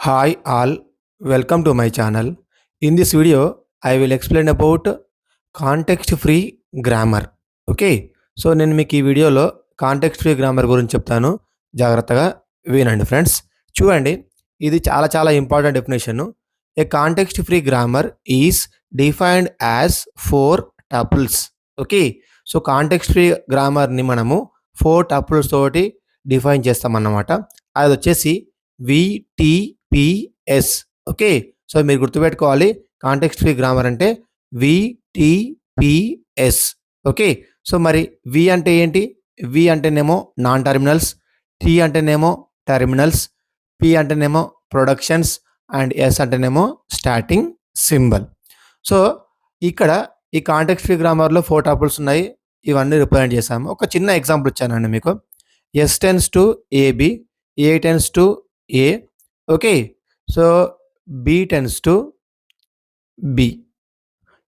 Hi all, welcome to my channel. In this video, I will explain about context free grammar. Okay, so నేను మీకు ఈ వీడియోలో context free grammar గురించి చెప్తాను. జాగ్రత్తగా వినండి ఫ్రెండ్స్. చూడండి, ఇది చాలా చాలా important definition. A context free grammar is defined as 4 tuples. Okay, so context free గ్రామర్ని మనము 4 టపుల్స్ తోటి డిఫైన్ చేస్తామన్నమాట. అది వచ్చేసి VTPS. ఓకే, సో మీరు గుర్తుపెట్టుకోవాలి, కాంటెక్స్ట్ ఫ్రీ గ్రామర్ అంటే VTPS. ఓకే, సో మరి వి అంటే ఏంటి? వి అంటేనేమో నాన్ టర్మినల్స్, టీ అంటేనేమో టర్మినల్స్, పి అంటేనేమో ప్రొడక్షన్స్ అండ్ ఎస్ అంటేనేమో స్టార్టింగ్ సింబల్. సో ఇక్కడ ఈ కాంటెక్స్ట్ ఫ్రీ గ్రామర్లో 4 టపుల్స్ ఉన్నాయి. ఇవన్నీ రిప్రజెంట్ చేసాము. ఒక చిన్న ఎగ్జాంపుల్ ఇచ్చానండి మీకు. S tends to AB, A tends to A. Okay, so B tends to B.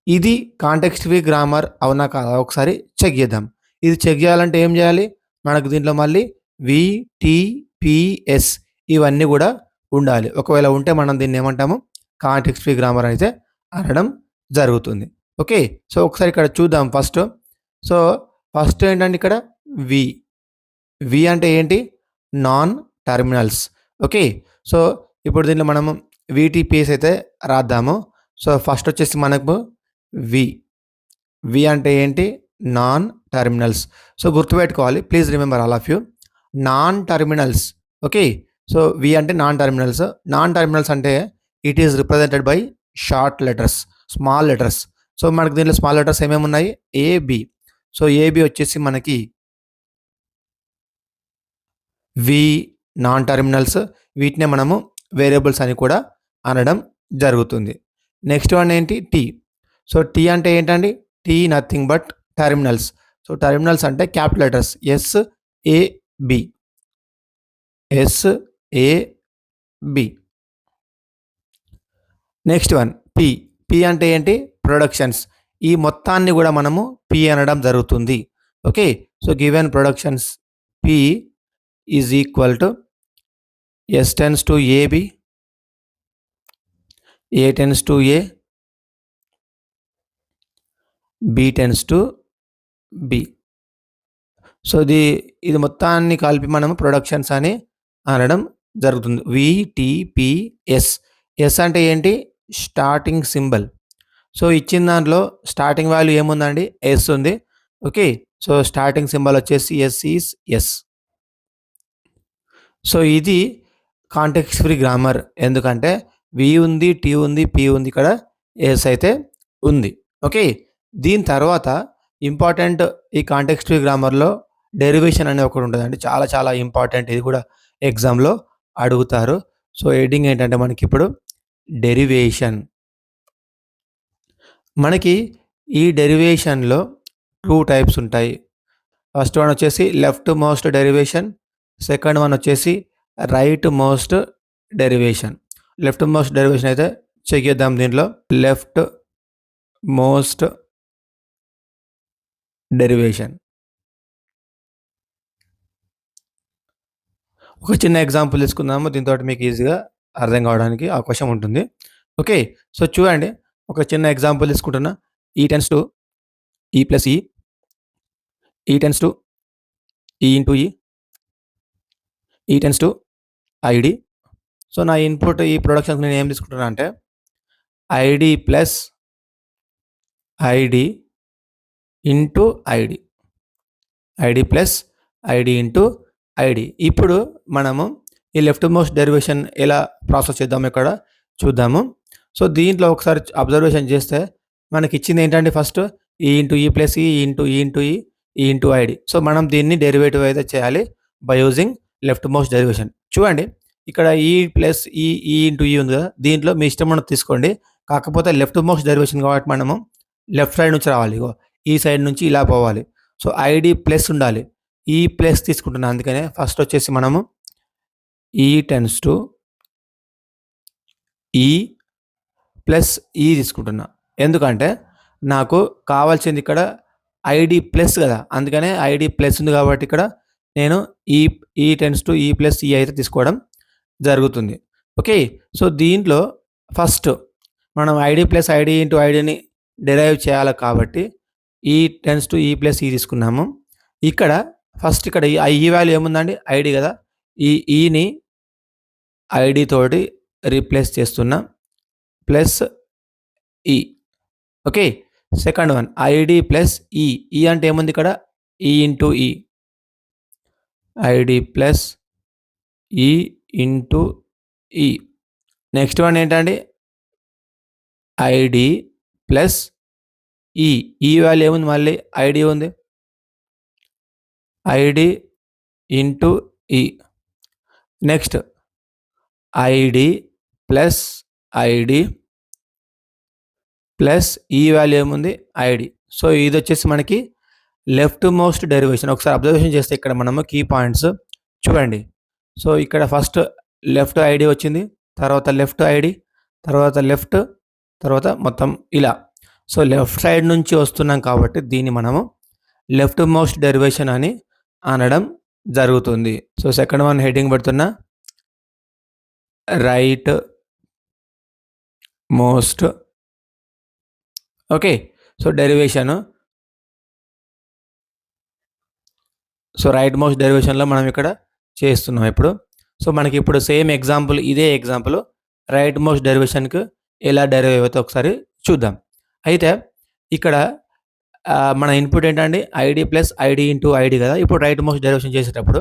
ఇది కాంటెక్స్ట్ ఫ్రీ గ్రామర్ అవునా కాదా ఒకసారి చెక్ చేద్దాం. ఇది చెక్ చేయాలంటే ఏం చేయాలి? మనకు దీంట్లో మళ్ళీ VTPS ఇవన్నీ కూడా ఉండాలి. ఒకవేళ ఉంటే మనం దీన్ని ఏమంటాము? కాంటెక్స్ట్ ఫ్రీ గ్రామర్ అయితే అనడం జరుగుతుంది. ఓకే, సో ఒకసారి ఇక్కడ చూద్దాం ఫస్ట్. సో ఫస్ట్ ఏంటంటే ఇక్కడ వి అంటే ఏంటి? Non terminals. ఓకే, సో ఇప్పుడు దీంట్లో మనము VTPS అయితే రాద్దాము. సో ఫస్ట్ వచ్చేసి మనకు వి అంటే ఏంటి? Non terminals. సో గుర్తుపెట్టుకోవాలి, please remember all of you, non terminals. Okay, so V అంటే నాన్ టర్మినల్స్. నాన్ టర్మినల్స్ అంటే it is represented by short letters, small letters. So మనకు దీంట్లో స్మాల్ లెటర్స్ ఏమేమి ఉన్నాయి? ఏబి. సో ఏబి వచ్చేసి మనకి వి non terminals. వీటినే మనము వేరియబుల్స్ అని కూడా అనడం జరుగుతుంది. నెక్స్ట్ వన్ ఏంటి? టీ. సో టీ అంటే ఏంటండి? T nothing but terminals. So terminals అంటే capital letters SAB. Next one P అంటే ఏంటి? ప్రొడక్షన్స్. ఈ మొత్తాన్ని కూడా మనము పి అనడం జరుగుతుంది. Okay, so given productions P is equal to S tends to AB, A tends to A, B tends to B. So ఇది మొత్తాన్ని కలిపి మనము ప్రొడక్షన్స్ అని అనడం జరుగుతుంది. VTPS. ఎస్ అంటే ఏంటి? Starting symbol. సో ఇచ్చిన దాంట్లో స్టార్టింగ్ వాల్యూ ఏముందండి? ఎస్ ఉంది. ఓకే, సో స్టార్టింగ్ సింబల్ వచ్చేసి ఎస్. సో ఇది కాంటెక్స్ట్ ఫ్రీ గ్రామర్. ఎందుకంటే వి ఉంది, టీ ఉంది, పి ఉంది, ఇక్కడ ఎస్ అయితే ఉంది. ఓకే, దీని తర్వాత ఇంపార్టెంట్ ఈ కాంటెక్స్ట్ ఫ్రీ గ్రామర్లో డెరివేషన్ అనేది ఒకటి ఉంటుందండి. చాలా చాలా ఇంపార్టెంట్. ఇది కూడా ఎగ్జామ్లో అడుగుతారు. సో హెడ్డింగ్ ఏంటంటే మనకి ఇప్పుడు డెరివేషన్. మనకి ఈ డెరివేషన్లో 2 టైప్స్ ఉంటాయి. ఫస్ట్ వన్ వచ్చేసి left most derivation, second one వచ్చేసి right most derivation. Left most derivation అయితే చెక్ చేద్దాం. దీంట్లో లెఫ్ట్ మోస్ట్ డెరివేషన్ ఒక చిన్న ఎగ్జాంపుల్ తీసుకుందాము. దీంతో మీకు ఈజీగా అర్థం కావడానికి అవకాశం ఉంటుంది. ఓకే, సో చూడండి, ఒక చిన్న ఎగ్జాంపుల్ తీసుకుంటున్నా. ఈ టెన్స్ టు ఈ ప్లస్ ఈ టెన్స్ టు ఈ ఇంటూ ఈ టెన్స్ టు ఐడి. సో నా ఇన్పుట్ ఈ ప్రొడక్షన్స్ నేను ఏం తీసుకుంటున్నా అంటే ID plus ID into ID plus ID into ID. ఇప్పుడు మనము ఈ లెఫ్ట్ మోస్ట్ డెరివేషన్ ఎలా ప్రాసెస్ చేద్దాము ఇక్కడ చూద్దాము. సో దీంట్లో ఒకసారి అబ్జర్వేషన్ చేస్తే మనకి ఇచ్చింది ఏంటంటే ఫస్ట్ ఈ ఇంటూ ఈ ప్లస్ ఈ ఇంటూ ఐడి. సో మనం దీన్ని డెరివేటివ్ అయితే చేయాలి by using left most derivation. చూడండి, ఇక్కడ ఈ ప్లస్ ఈ ఇంటూ ఈ ఉంది కదా, దీంట్లో మీ ఇష్టం ఉన్నది తీసుకోండి. కాకపోతే లెఫ్ట్ మోస్ట్ డెరివేషన్ కాబట్టి మనము లెఫ్ట్ సైడ్ నుంచి రావాలి. ఈ సైడ్ నుంచి ఇలా పోవాలి. సో ఐడి ప్లస్ ఉండాలి. ఈ ప్లస్ తీసుకుంటున్నాను, అందుకనే ఫస్ట్ వచ్చేసి మనము ఈ టెన్స్ టు ఈ ప్లస్ ఈ తీసుకుంటున్నా. ఎందుకంటే నాకు కావాల్సింది ఇక్కడ ఐడి ప్లస్ కదా, అందుకనే ఐడి ప్లస్ ఉంది కాబట్టి ఇక్కడ నేను ఈ టెన్స్ టు ఈ ప్లస్ ఈ అయితే తీసుకోవడం జరుగుతుంది. ఓకే. సో, దీంట్లో ఫస్ట్ మనం ఐడీ ప్లస్ ఐడీ ఇంటూ ఐడీని డిరైవ్ చేయాలి కాబట్టి ఈ టెన్స్ టు ఈ ప్లస్ ఈ తీసుకున్నాము. ఇక్కడ ఫస్ట్ ఇక్కడ ఈ వాల్యూ ఏముందండి? ఐడీ కదా! ఈ ఈని ఐడీ తోటి రీప్లేస్ చేస్తున్నా ప్లస్ ఈ. Okay. Second one ID plus ఈ. ఈ అంటే ఏముంది ఇక్కడ? ఈ ఇంటూ ఈ. ఐడీ ప్లస్ ఈ ఇంటూ ఈ. నెక్స్ట్ వన్ ఏంటండి? ఐడీ ప్లస్ ఈ. ఈ వాల్యూ ఏముంది మళ్ళీ? ఐడీ ఉంది. ఐడీ ఇంటూ ఈ. Next ID plus ID plus ఈ వాల్యూ ఏముంది? ఐడీ. సో, ఇది వచ్చేసి మనకి లెఫ్ట్ మోస్ట్ డెరివేషన్. ఒకసారి అబ్జర్వేషన్ చేస్తే ఇక్కడ మనము కీ పాయింట్స్ చూడండి. సో, ఇక్కడ ఫస్ట్ లెఫ్ట్ ఐడీ వచ్చింది. తర్వాత లెఫ్ట్ ఐడీ, తర్వాత లెఫ్ట్, తర్వాత మొత్తం ఇలా. సో, లెఫ్ట్ సైడ్ నుంచి వస్తున్నాం కాబట్టి దీన్ని మనము లెఫ్ట్ మోస్ట్ డెరివేషన్ అని అనడం జరుగుతుంది. సో, సెకండ్ వన్ హెడ్డింగ్ పెడుతున్నా right most. Okay. So, derivation. So, right most డెరివేషన్‌లో మనం ఇక్కడ చేస్తున్నాం ఇప్పుడు. సో, మనకి ఇప్పుడు సేమ్ ఎగ్జాంపుల్ ఇదే ఎగ్జాంపుల్ రైట్ మోస్ట్ డెరివేషన్‌కి ఎలా డెరైవ్ అవుతుందో ఒకసారి చూద్దాం. అయితే ఇక్కడ మన ఇన్పుట్ ఏంటండి? ID plus ID into ID కదా! ఇప్పుడు రైట్ మోస్ట్ డెరివేషన్ చేసేటప్పుడు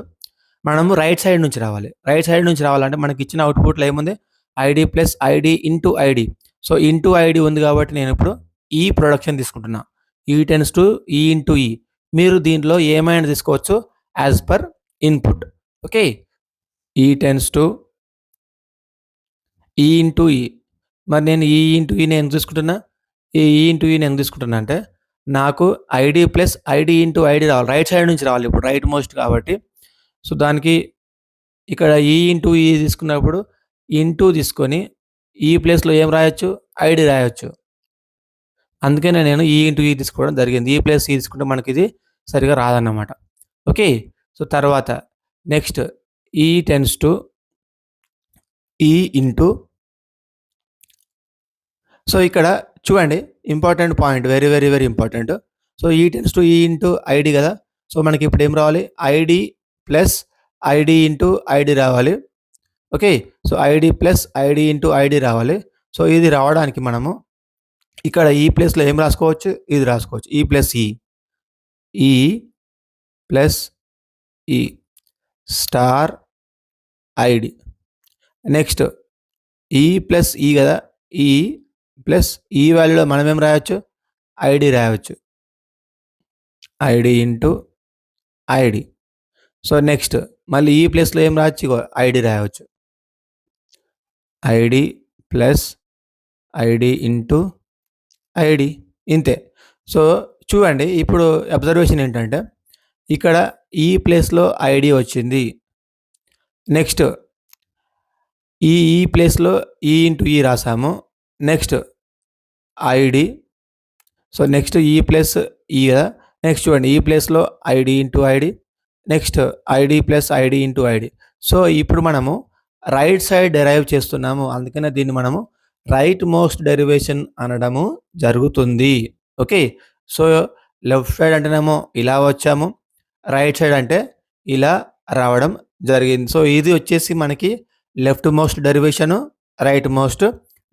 మనము రైట్ సైడ్ నుంచి రావాలి. రైట్ సైడ్ నుంచి రావాలంటే మనకి ఇచ్చిన అవుట్‌పుట్‌లో ఏముంది? ID plus ID into ID. So, into ID ఉంది కాబట్టి నేను ఇప్పుడు ఈ ప్రొడక్షన్ తీసుకుంటున్నా. ఈ టెన్స్ టు ఈ ఇంటూ ఈ. మీరు దీంట్లో ఏమైనా తీసుకోవచ్చు యాజ్ పర్ ఇన్పుట్. ఓకే. ఈ టెన్స్ టు ఈ ఇంటూ ఈ. మరి నేను ఈ ఇంటూ ఈని ఎందుకు తీసుకుంటున్నా? ఈ ఇంటూ ఈని ఎందుకు తీసుకుంటున్నా అంటే నాకు ID plus ID into ID రావాలి. రైట్ సైడ్ నుంచి రావాలి ఇప్పుడు రైట్ మోస్ట్ కాబట్టి. సో, దానికి ఇక్కడ ఈ ఇంటూ ఈ తీసుకున్నప్పుడు ఇంటూ తీసుకొని ఈ ప్లేస్‌లో ఏం రాయొచ్చు? ఐడీ రాయొచ్చు. అందుకనే నేను ఈ ఇంటూ ఈ తీసుకోవడం జరిగింది. ఈ ప్లస్ ఈ తీసుకుంటే మనకిది సరిగ్గా రాదన్నమాట. ఓకే. సో, తర్వాత next E tends to E into. So, ఇక్కడ చూడండి important point. Very, very, very important. So, E tends to E into ID కదా! సో, మనకి ఇప్పుడు ఏం రావాలి? ID plus ID into ID రావాలి. Okay. So, ID plus ID into ID రావాలి. So, ఇది రావడానికి మనము ఇక్కడ ఈ ప్లేస్‌లో ఏం రాసుకోవచ్చు? ఇది రాసుకోవచ్చు. ఈ ప్లస్ ఈ. ఈ ప్లస్ ఈ star ID. Next E plus E కదా! ఈ ప్లస్ ఈ వాల్యూలో మనం ఏం రాయొచ్చు? ఐడీ రాయవచ్చు. ID into ID. So, next మళ్ళీ ఈ ప్లేస్‌లో ఏం రాయొచ్చు? ఇగో ఐడీ రాయవచ్చు. ID plus ID into ID. ఇంతే. సో, చూడండి ఇప్పుడు అబ్జర్వేషన్ ఏంటంటే ఇక్కడ ఈ ప్లేస్‌లో ఐడీ వచ్చింది. నెక్స్ట్ ఈ ప్లేస్‌లో ఈ ఇంటూ ఈ రాసాము. Next ID. So, next E plus E కదా! నెక్స్ట్ చూడండి ఈ ప్లేస్‌లో ID into ID. Next ID plus ID into ID. So, ఇప్పుడు మనము రైట్ సైడ్ డెరైవ్ చేస్తున్నాము. అందుకనే దీన్ని మనము రైట్ మోస్ట్ డెరివేషన్ అనడము జరుగుతుంది. ఓకే. సో, లెఫ్ట్ సైడ్ అంటేనేమో ఇలా వచ్చాము. రైట్ సైడ్ అంటే ఇలా రావడం జరిగింది. సో, ఇది వచ్చేసి మనకి లెఫ్ట్ మోస్ట్ డెరివేషను, రైట్ మోస్ట్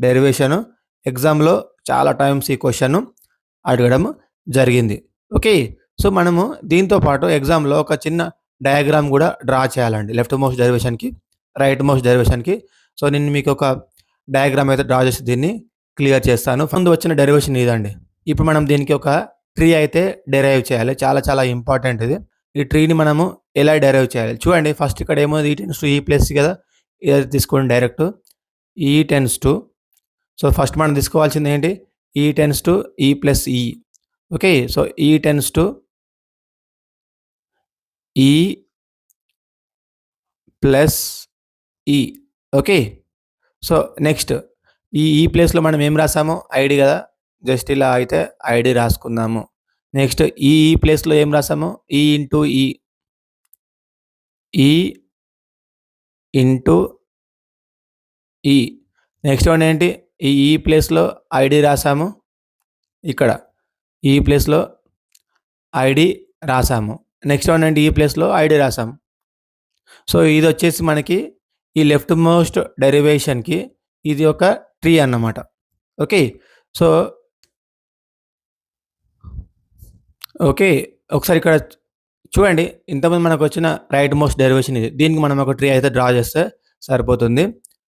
డెరివేషను. ఎగ్జామ్‌లో చాలా టైమ్స్ ఈ క్వెషన్ అడగడం జరిగింది. ఓకే. సో, మనము దీంతో పాటు ఎగ్జామ్‌లో ఒక చిన్న డయాగ్రామ్ గూడా డ్రా చేయాలండి. లెఫ్ట్ మోస్ట్ డెరివేషన్‌కి, రైట్ మోస్ట్ డెరివేషన్‌కి. సో, నేను మీకొక డయాగ్రామ్ అయితే డ్రా చేసి దీన్ని క్లియర్ చేస్తాను. ముందు వచ్చిన డెరివేషన్ ఇదండి. ఇప్పుడు మనం దీనికి ఒక ట్రీ అయితే డెరైవ్ చేయాలి. చాలా చాలా ఇంపార్టెంట్ ఇది. ఈ ట్రీని మనము ఎలా డెరైవ్ చేయాలి? చూడండి ఫస్ట్ ఇక్కడ ఏమో ఈ టెన్స్ టు ఈ ప్లస్ కదా! ఇది తీసుకోండి డైరెక్ట్. ఈ టెన్స్ టు. సో, ఫస్ట్ మనం తీసుకోవాల్సింది ఏంటి? ఈ టెన్స్ టు ఈ ప్లస్ ఈ. Okay. So, E tends to ఈ ప్లస్ ఈ. ఓకే. సో, నెక్స్ట్ ఈ ప్లేస్‌లో మనం ఏం రాసాము? ఐడీ కదా! జస్ట్ ఇలా అయితే ఐడీ రాసుకుందాము. నెక్స్ట్ ఈ ప్లేస్‌లో ఏం రాసాము? ఈ ఇంటూ ఈ. ఈ ఇంటూ ఈ. నెక్స్ట్ వన్ ఏంటి? ఈ ప్లేస్‌లో ఐడీ రాసాము. ఇక్కడ ఈ ప్లేస్‌లో ఐడీ రాసాము. నెక్స్ట్ వన్ ఏంటి? ఈ ప్లేస్‌లో ఐడీ రాసాము. సో, ఇదొచ్చేసి మనకి ఈ లెఫ్ట్ మోస్ట్ డెరివేషన్‌కి ఇది ఒక ట్రీ అన్నమాట. ఓకే. So, okay. ఒకసారి ఇక్కడ చూడండి. ఇంతకుముందు మనకొచ్చిన రైట్ మోస్ట్ డెరివేషన్ ఇది. దీనికి మనం ఒక ట్రీ అయితే డ్రా చేస్తే సరిపోతుంది.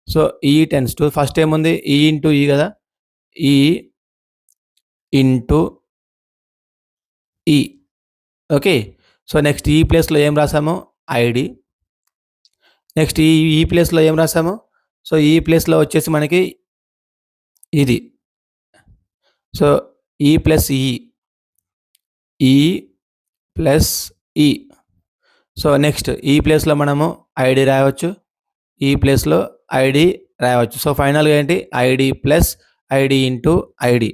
So, E tends to first ఏముంది? ఈ ఇంటూ ఈ గదా! ఈ ఇంటూ ఈ. ఓకే. సో, నెక్స్ట్ ఈ ప్లేస్‌లో ఏం రాసాము? ఐడీ. నెక్స్ట్ ఈ ప్లేస్‌లో ఏం రాసాము? సో, ఈ ప్లేస్‌లో వచ్చేసి మనకి ఇది. సో, ఈ ప్లస్ ఈ. ఈ ప్లస్ ఈ. సో, నెక్స్ట్ ఈ ప్లేస్‌లో మనము ఐడీ రాయవచ్చు. ఈ ప్లేస్‌లో ఐడీ రాయవచ్చు. సో, ఫైనల్‌గా ఏంటి? ID plus ID into ID.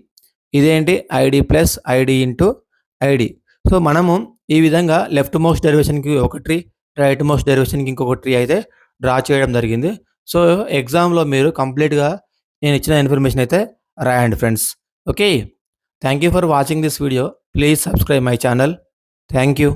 ఇదేంటి? ID plus ID into ID. So, మనము ఈ విధంగా లెఫ్ట్ మోస్ట్ డెరివేషన్‌కి ఒక ట్రీ, రైట్ మోస్ట్ డెరివేషన్‌కి ఇంకొక ట్రీ అయితే డ్రా చేయడం జరిగింది. సో, ఎగ్జామ్‌లో మీరు కంప్లీట్‌గా నేను ఇచ్చిన ఇన్ఫర్మేషన్ అయితే రాయండి friends. Okay. Thank you for watching this video. Please subscribe my channel. Thank you.